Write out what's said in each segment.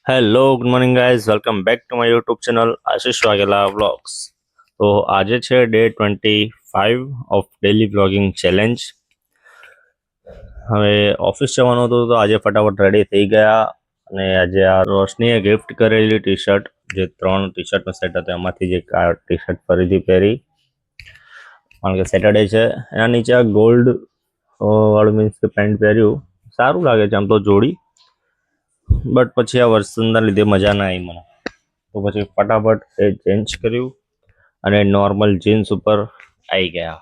Hello good morning guys welcome back to my YouTube channel Ashish Vaghela vlogs. તો આજે છે day 25 of daily vlogging challenge. હવે office જવાનું હતું તો આજે ફટાફટ રેડી થઈ ગયા અને આજે આ રોશનીએ ગિફ્ટ કરેલી ટી શર્ટ, જે 3 ટી શર્ટનો સેટ હતો એમાંથી જે આ ટી શર્ટ ફરીથી પહેરી, કારણ કે સેટરડે છે. એના નીચે આ ગોલ્ડ વાળું મીન્સ કે પેન્ટ પહેર્યું, સારું લાગે છે આમ તો જોડી, બટ પછી આ વરસાદના લીધે મજા ના આવી મને, તો પછી ફટાફટ એ ચેન્જ કર્યું અને નોર્મલ જીન્સ ઉપર આવી ગયા,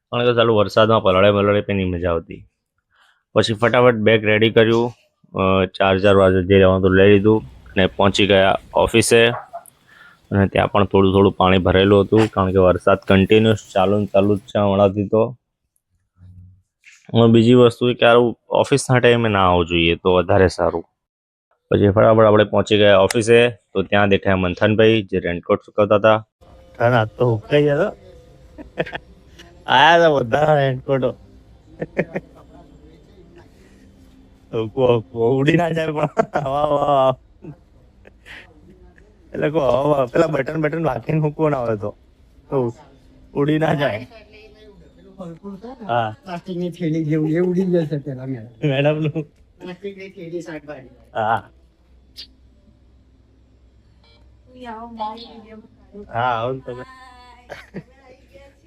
કારણ કે ચાલુ વરસાદમાં પલળે પણ નહીં મજા આવતી. પછી ફટાફટ બેગ રેડી કર્યું, ચાર્જર વાર્જર જે લેવાનું હતું લઈ લીધું અને પહોંચી ગયા ઓફિસે. અને ત્યાં પણ થોડું પાણી ભરેલું હતું, કારણ કે વરસાદ કન્ટિન્યુઅસ ચાલુ જ છે હમણાંથી. તો બીજી વસ્તુ કે ઓફિસના ટાઈમે ના આવવું જોઈએ તો વધારે સારું. પછી ફટાફટ આપણે પહોંચી ગયા ઓફિસે, તો ત્યાં દેખાયા મંથનભાઈ, જે રેનકોટ સુકવતા હતા. ના તો કઈ જતો આયા હતા બધા રેનકોટો ઉડી ના જાય પણ હવા એટલે હવા પેલા બટન રાખીને મૂકવો ના હોય તો ઉડી ના જાય. હા પ્લાસ્ટિકની થેલી જેવું એ ઉડી જશે પેલા મેડમ નું. પ્લાસ્ટિકની થેલી શાકભાજી. હા હા આવું તમે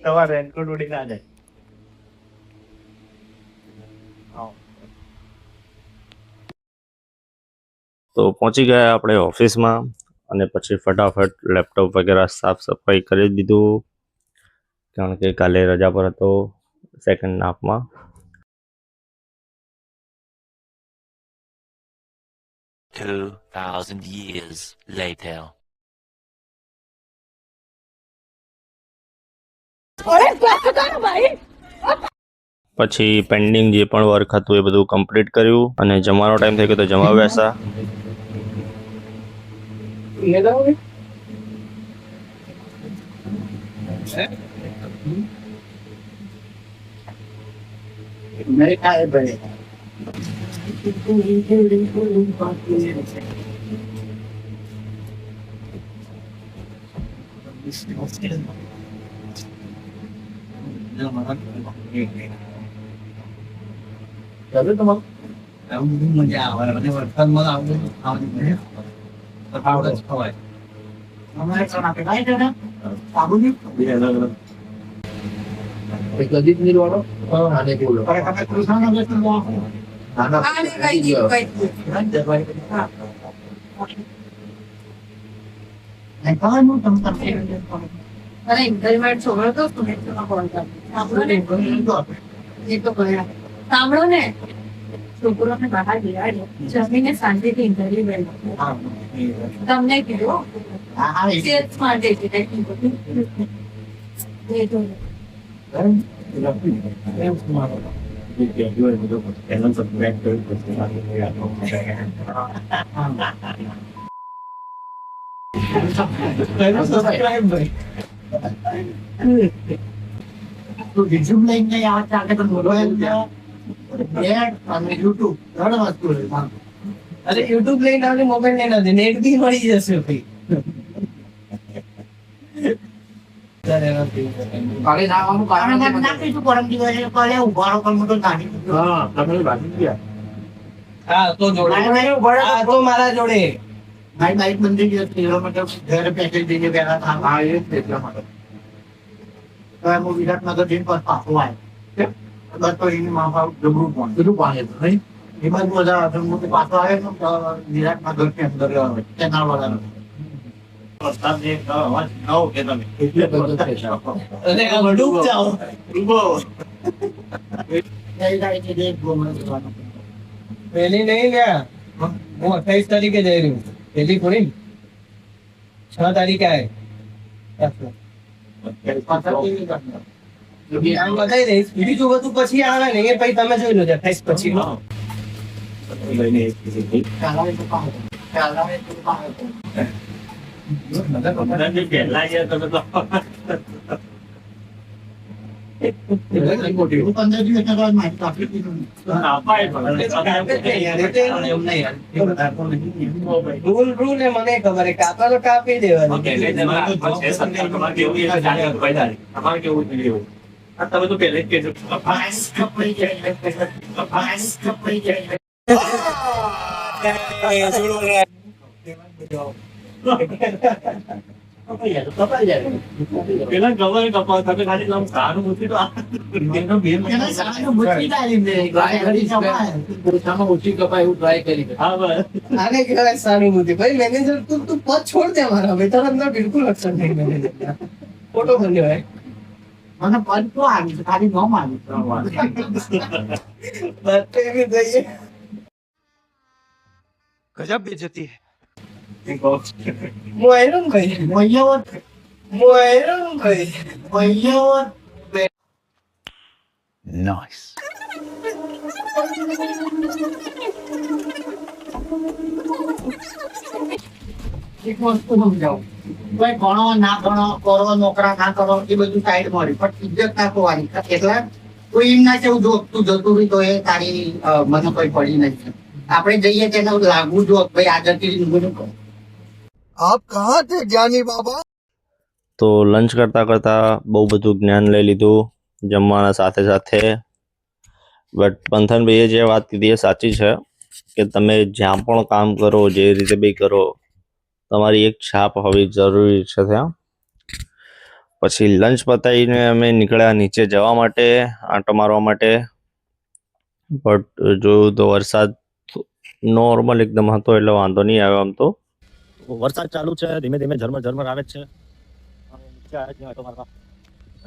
તમારે રેનકોટ ઉડી ના જાય. તો પહોંચી ગયા આપણે ઓફિસમાં અને પછી ફટાફટ લેપટોપ વગેરે સાફ સફાઈ કરી દીધું, કારણ કે કાલે રજા પર હતો સેકન્ડ હાફમાં. years later. પછી પેન્ડિંગ જે પણ વર્ક હતું એ બધું કમ્પ્લીટ કર્યું અને જમવાનો ટાઈમ થઈ ગયો તો જમવા બેસા. મેરે ખાए બને મજા આવે વરસાદમાં આવડે ખવાય. અમારે કદી જ વાળો આને બોલો સાંભળો ને, છોકરોને બહાર બિરાડ્યો, જમીને શાંતિથી ઇન્ટરવ્યુ બેઠો. તમને કીધું સેલ્સ માટે રિઝ્યુમ લઈને યુટ્યુબ 3 વસ્તુ. અરે યુટ્યુબ લઈને આવજે, મોબાઈલ લઈને આવજે, નેટ બી મળી જશે ભાઈ. કાલે જવાનું કારણ નાખીશું પરમ દિવસે કાલે ઉભારો કરવું તો નાખી. હા તમે બાકી ગયા. હા તો જોડે, હા તો મારા જોડે મારી બાઈક બંધી ગઈ હતી, એનો મતલબ ઘરે પેકેજ દઈને પહેલા હતા. હા એ જ એટલા માટે તો એમ વિરાટનગર જઈને પાછો આવ્યો, બસ તો એની માફા જબરું પાણી હતું નહીં. એ બાજુ બધા પાછો આવ્યો તો વિરાટનગર ની અંદર કેનાલ વાળા વરસાદ જે અવાજ ન કે તમે એટલે બધું અને આ ડૂબ જાઓ. પેલી નહીં લ્યા, હું 28 તારીખે જઈ રહ્યું, પેલી થોડી 6 તારીખે આવે. બતાવી દઈશ, બીજું બધું પછી આવે ને એ પછી તમે જોઈ લો 28 પછી. હું 15 દિવસના બાદ માહિતી આપી દીધું. રૂલ ને મને ખબર હે કાપા તો કાપી દેવાની તમે તો પહેલે જ કહેજો પાણી કપાઈ જાય. પાણી કપાઈ જાય. પેલા ગવર કપાવ તમે ખાલી આમ સારું મૂકી તો એના સામે મૂકી ડાલી દે. ઘડી કપાય. ઓછામાં ઓછી કપાય એવું ટ્રાય કરી હા બસ આને કહેવાય સાનુભૂતિ ભાઈ મેનેજર તું પદ છોડ દે મારા ભાઈ તારા અંદર બિલકુલ અક્ષર નહીં મેનેજર ફોટો બન્યો હે મને પદ તો આવી છે, ખાલી ન માની. બર્થડે भी જોઈએ गजब बेइज्जती है મોયરમ ભાઈ મોયો મોયરમ ભાઈ મોયો नाइस એક વસ્તુ સમજાવું. ભાઈ ભણો ના ભણો, કરો નોકરા ના કરો, એ બધું સાઈડ મળી, પણ ઇજ્જત ના ખોવાની. એટલે કોઈ એમ ના કેવું જો તું જતું રહી તો એ તારી મને કોઈ પડી નથી. આપણે જઈએ તેને લાગવું જો ભાઈ આગળથી બધું કરો. તો લંચ કરતાં કરતાં બહુ બધું જ્ઞાન લઈ લીધું જમવાના સાથે સાથે. બટ પંથનભાઈએ જે વાત કીધી એ સાચી છે કે તમે જ્યાં પણ કામ કરો, જે રીતે બી કરો, તમારી એક છાપ હોવી જરૂરી છે ત્યાં. પછી લંચ પતાવીને અમે નીકળ્યા નીચે જવા માટે, આંટો મારવા માટે. બટ જોયું તો વરસાદ નોર્મલ એકદમ હતો એટલે વાંધો નહીં આવ્યો આમ તો. વરસાદ ચાલુ છે, ધીમે ધીમે ઝરમર ઝરમર આવે જ છે. નીચે આવ્યા છીએ આંટો મારવા.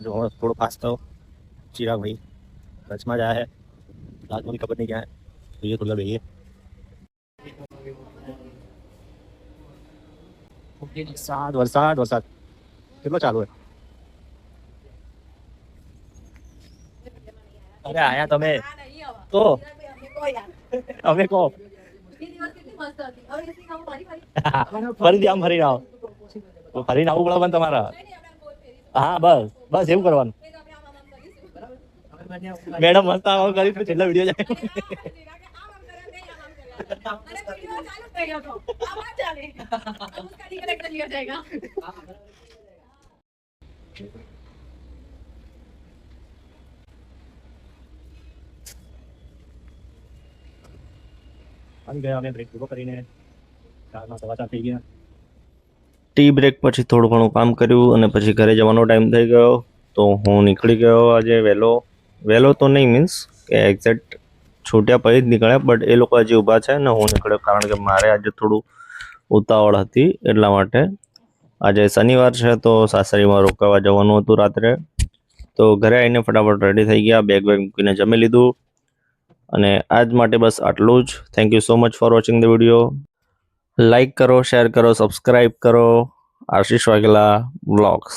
જો હમણાં થોડો પાસ થયો ચિરાગ ભાઈ રચમાં જ આયા है रात में खबर नहीं क्या है तो ये थोड़ा भैया वरसाद वरसाद वरसाद कितना चालू है अरे आया તમે તો અમે કહો ફરીથી આમ ફરીને આવો તો ફરીને આવું પડે પણ તમારા હા બસ બસ એવું કરવાનું મેડમ મસ્ત આવો કરી તો છેલ્લા વિડીયો જાય આવી ગયા અમે બ્રેક પૂરો કરીને 4:15 થઈ ગયા. ટી બ્રેક પછી થોડું ઘણું કામ કર્યું અને પછી ઘરે જવાનો ટાઈમ થઈ ગયો તો હું નીકળી ગયો આજે વહેલો તો નહીં મીન્સ કે એક્ઝેક્ટ છૂટ્યા પછી જ નીકળ્યા બટ એ લોકો હજી ઊભા છે ને હું નીકળ્યો કારણ કે મારે આજે થોડું ઉતાવળ હતી એટલા માટે. આજે શનિવાર છે તો સાસરીમાં રોકાવા જવાનું હતું રાત્રે તો ઘરે આવીને ફટાફટ રેડી થઈ ગયા, બેગ મૂકીને જમી લીધું અને આજ માટે બસ આટલું જ. Thank you so much for watching the video. Like કરો, શેર કરો, સબસ્ક્રાઈબ કરો. આશીષ વાઘેલા વ્લોગ્સ.